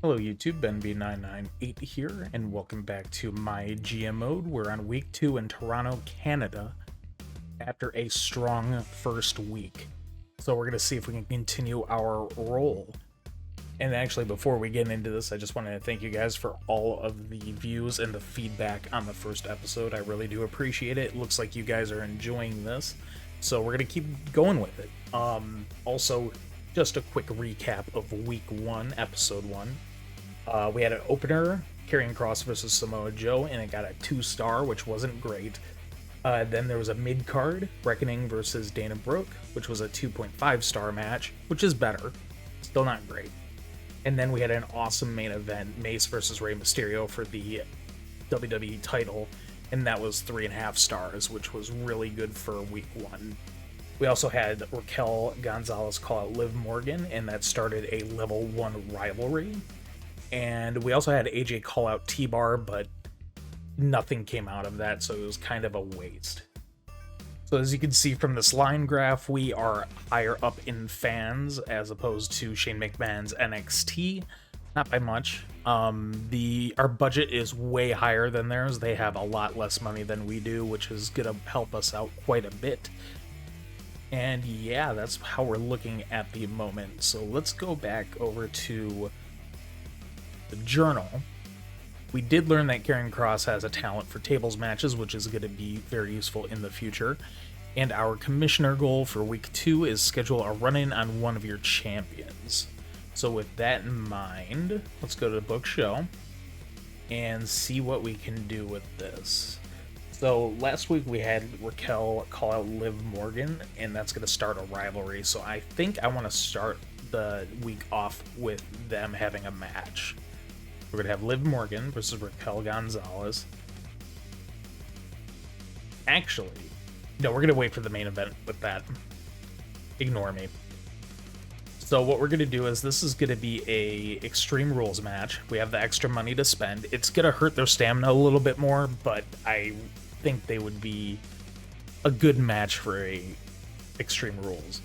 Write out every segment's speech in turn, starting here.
Hello YouTube, BenB998 here, and welcome back to MyGM mode. We're on week 2 in Toronto, Canada, after a strong first week. So we're going to see if we can continue our roll. And actually, before we get into this, I just wanted to thank you guys for all of the views and the feedback on the first episode. I really do appreciate it. It looks like you guys are enjoying this, so we're going to keep going with it. Also, just a quick recap of week 1, episode 1. We had an opener, Karrion Kross versus Samoa Joe, and it got a 2-star, which wasn't great. Then there was a mid-card, Reckoning versus Dana Brooke, which was a 2.5-star match, which is better. Still not great. And then we had an awesome main event, Mace versus Rey Mysterio for the WWE title, and that was 3.5 stars, which was really good for week 1. We also had Raquel Gonzalez call out Liv Morgan, and that started a level 1 rivalry. And we also had AJ call out T-Bar, but nothing came out of that, so it was kind of a waste. So as you can see from this line graph, we are higher up in fans as opposed to Shane McMahon's NXT. Not by much. Our budget is way higher than theirs. They have a lot less money than we do, which is going to help us out quite a bit. And yeah, that's how we're looking at the moment. So let's go back over to the journal. We did learn that Karrion Kross has a talent for tables matches, which is going to be very useful in the future. And our commissioner goal for week 2 is schedule a run-in on one of your champions. So with that in mind, let's go to the book show and see what we can do with this. So last week we had Raquel call out Liv Morgan, and that's going to start a rivalry. So I think I want to start the week off with them having a match. We're going to have Liv Morgan versus Raquel Gonzalez. Actually, no, we're going to wait for the main event with that. Ignore me. So what we're going to do is this is going to be a Extreme Rules match. We have the extra money to spend. It's going to hurt their stamina a little bit more, but I think they would be a good match for a Extreme Rules.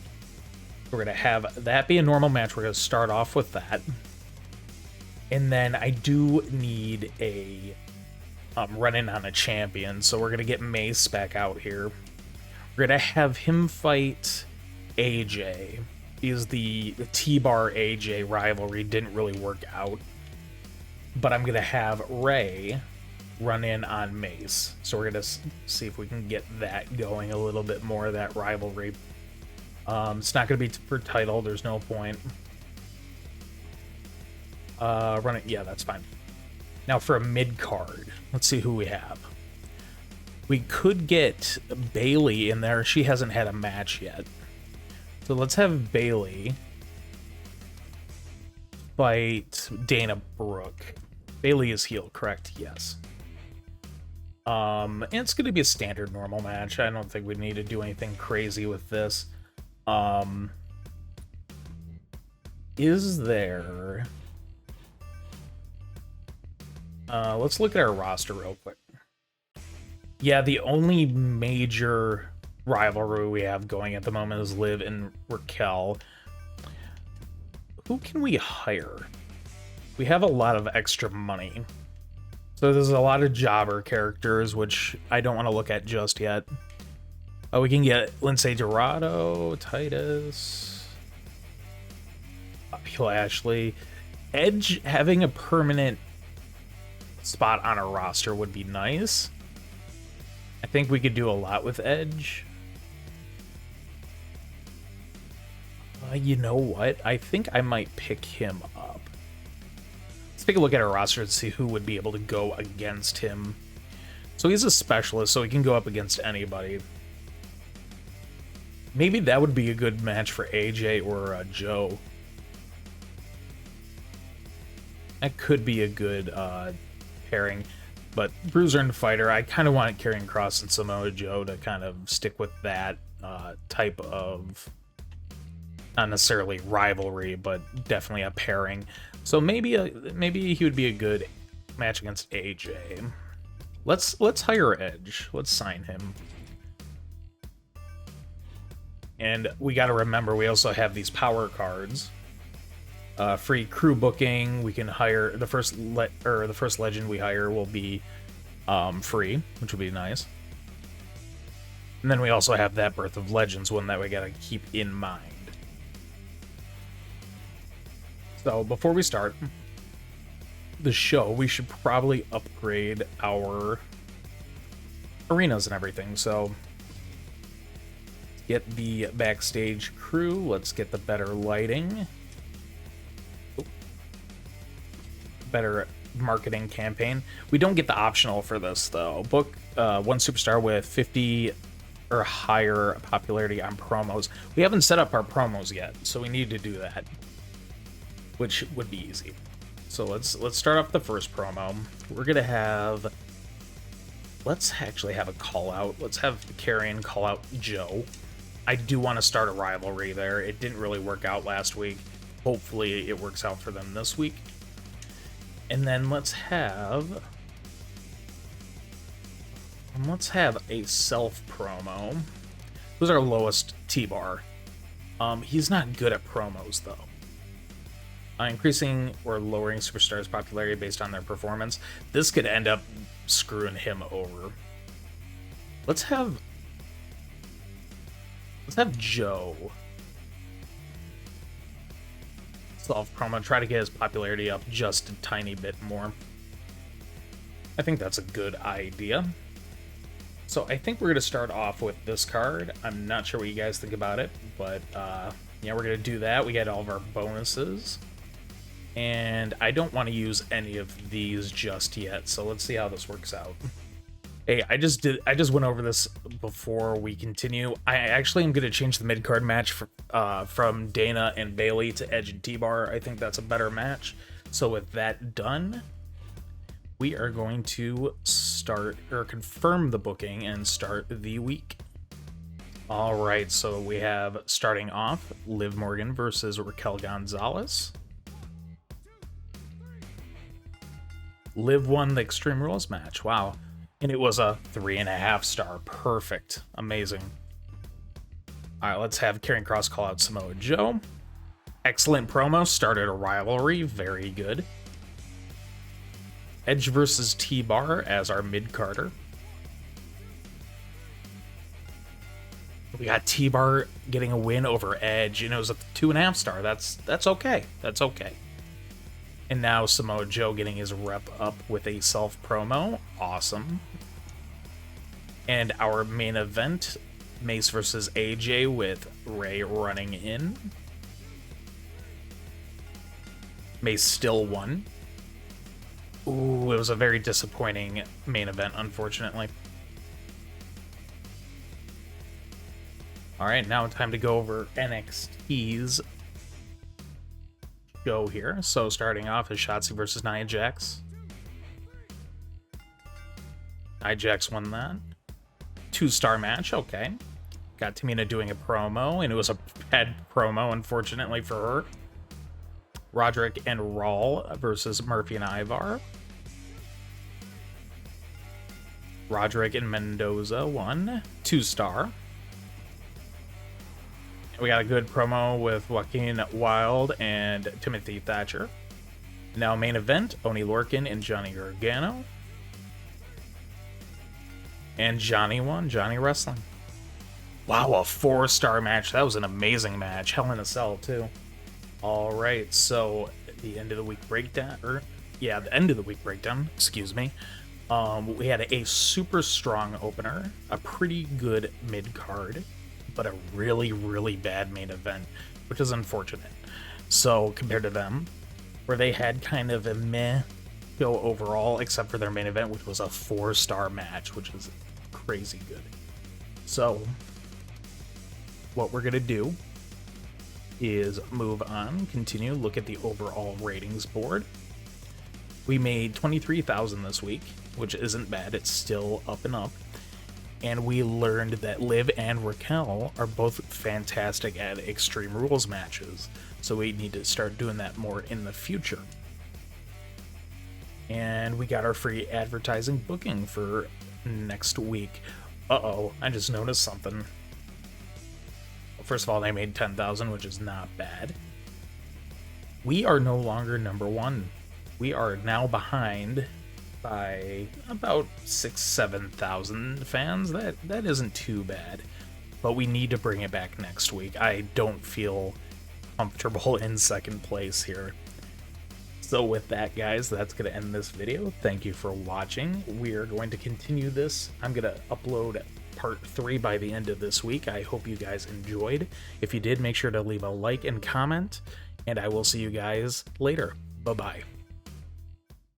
We're going to have that be a normal match. We're going to start off with that. And then I do need a run-in on a champion, so we're going to get Mace back out here. We're going to have him fight AJ. Because the T-Bar AJ rivalry didn't really work out. But I'm going to have Rey run in on Mace. So we're going to see if we can get that going a little bit more, that rivalry. It's not going to be for title, there's no point. Run it. Yeah, that's fine. Now for a mid-card, let's see who we have. We could get Bayley in there. She hasn't had a match yet. So let's have Bayley fight Dana Brooke. Bayley is heel, correct? Yes. And it's going to be a standard normal match. I don't think we need to do anything crazy with this. Is there... let's look at our roster real quick. Yeah, the only major rivalry we have going at the moment is Liv and Raquel. Who can we hire? We have a lot of extra money. So there's a lot of jobber characters, which I don't want to look at just yet. We can get Lindsay Dorado, Titus, Bobby Lashley. Edge having a permanent spot on our roster would be nice. I think we could do a lot with Edge. You know what? I think I might pick him up. Let's take a look at our roster and see who would be able to go against him. So he's a specialist, so he can go up against anybody. Maybe that would be a good match for AJ or Joe. That could be a good pairing. But Bruiser and Fighter, I kind of want Karrion Kross and Samoa Joe to kind of stick with that type of, not necessarily rivalry, but definitely a pairing. So maybe he would be a good match against AJ. Let's hire Edge. Let's sign him. And we got to remember we also have these power cards. free crew booking. We can hire the first legend we hire will be free, which will be nice. And then we also have that Birth of Legends one that we gotta keep in mind. So before we start the show, we should probably upgrade our arenas and everything. So get the backstage crew. Let's get the better lighting. Better marketing campaign. We don't get the optional for this though. Book one superstar with 50 or higher popularity on promos. We haven't set up our promos yet, so we need to do that, which would be easy. So let's start off the first promo. We're gonna have, let's actually have a call out. Let's have Carrion call out Joe. I do want to start a rivalry there. It didn't really work out last week. Hopefully it works out for them this week. And then let's have a self promo. Who's our lowest T-bar? He's not good at promos though. Increasing or lowering superstars' popularity based on their performance. This could end up screwing him over. Let's have Joe self promo, try to get his popularity up just a tiny bit more. I think that's a good idea. So I think we're going to start off with this card. I'm not sure what you guys think about it, but yeah, we're going to do that. We get all of our bonuses. And I don't want to use any of these just yet, so let's see how this works out. Hey, I just went over this before we continue. I actually am going to change the mid-card match from Dana and Bailey to Edge and T-Bar. I think that's a better match. So with that done, we are going to start or confirm the booking and start the week. All right, so we have starting off Liv Morgan versus Raquel Gonzalez. Liv won the Extreme Rules match. Wow. And it was a 3.5 star. Perfect. Amazing. All right, let's have Karrion Kross call out Samoa Joe. Excellent promo. Started a rivalry. Very good. Edge versus T-Bar as our mid-carder. We got T-Bar getting a win over Edge, and it was a 2.5 star. That's okay. That's okay. And now Samoa Joe getting his rep up with a self-promo. Awesome. And our main event, Mace versus AJ with Ray running in. Mace still won. Ooh, it was a very disappointing main event, unfortunately. All right, now time to go over NXT's show here. So starting off is Shotzi versus Nia Jax. Nia Jax won that. 2-star match, okay. Got Tamina doing a promo, and it was a bad promo, unfortunately for her. Roderick and Raul versus Murphy and Ivar. Roderick and Mendoza won. 2-star. We got a good promo with Joaquin Wilde and Timothy Thatcher. Now main event, Oney Lorcan and Johnny Gargano. And Johnny won, Johnny Wrestling. Wow, a 4-star match. That was an amazing match. Hell in a Cell, too. All right, so the end of the week breakdown, the end of the week breakdown, excuse me. We had a super strong opener, a pretty good mid-card, but a really, really bad main event, which is unfortunate. So compared to them, where they had kind of a meh show overall, except for their main event, which was a 4-star match, which is crazy good. So what we're gonna do is move on, continue, look at the overall ratings board. We made 23,000 this week, which isn't bad. It's still up and up. And we learned that Liv and Raquel are both fantastic at Extreme Rules matches. So we need to start doing that more in the future. And we got our free advertising booking for next week. Uh-oh, I just noticed something. First of all, they made 10,000, which is not bad. We are no longer number one. We are now behind by about 7,000 fans. That isn't too bad, but we need to bring it back next week. I don't feel comfortable in second place here. So with that, guys, that's going to end this video. Thank you for watching. We are going to continue this. I'm going to upload part 3 by the end of this week. I hope you guys enjoyed. If you did, make sure to leave a like and comment, and I will see you guys later. Bye-bye.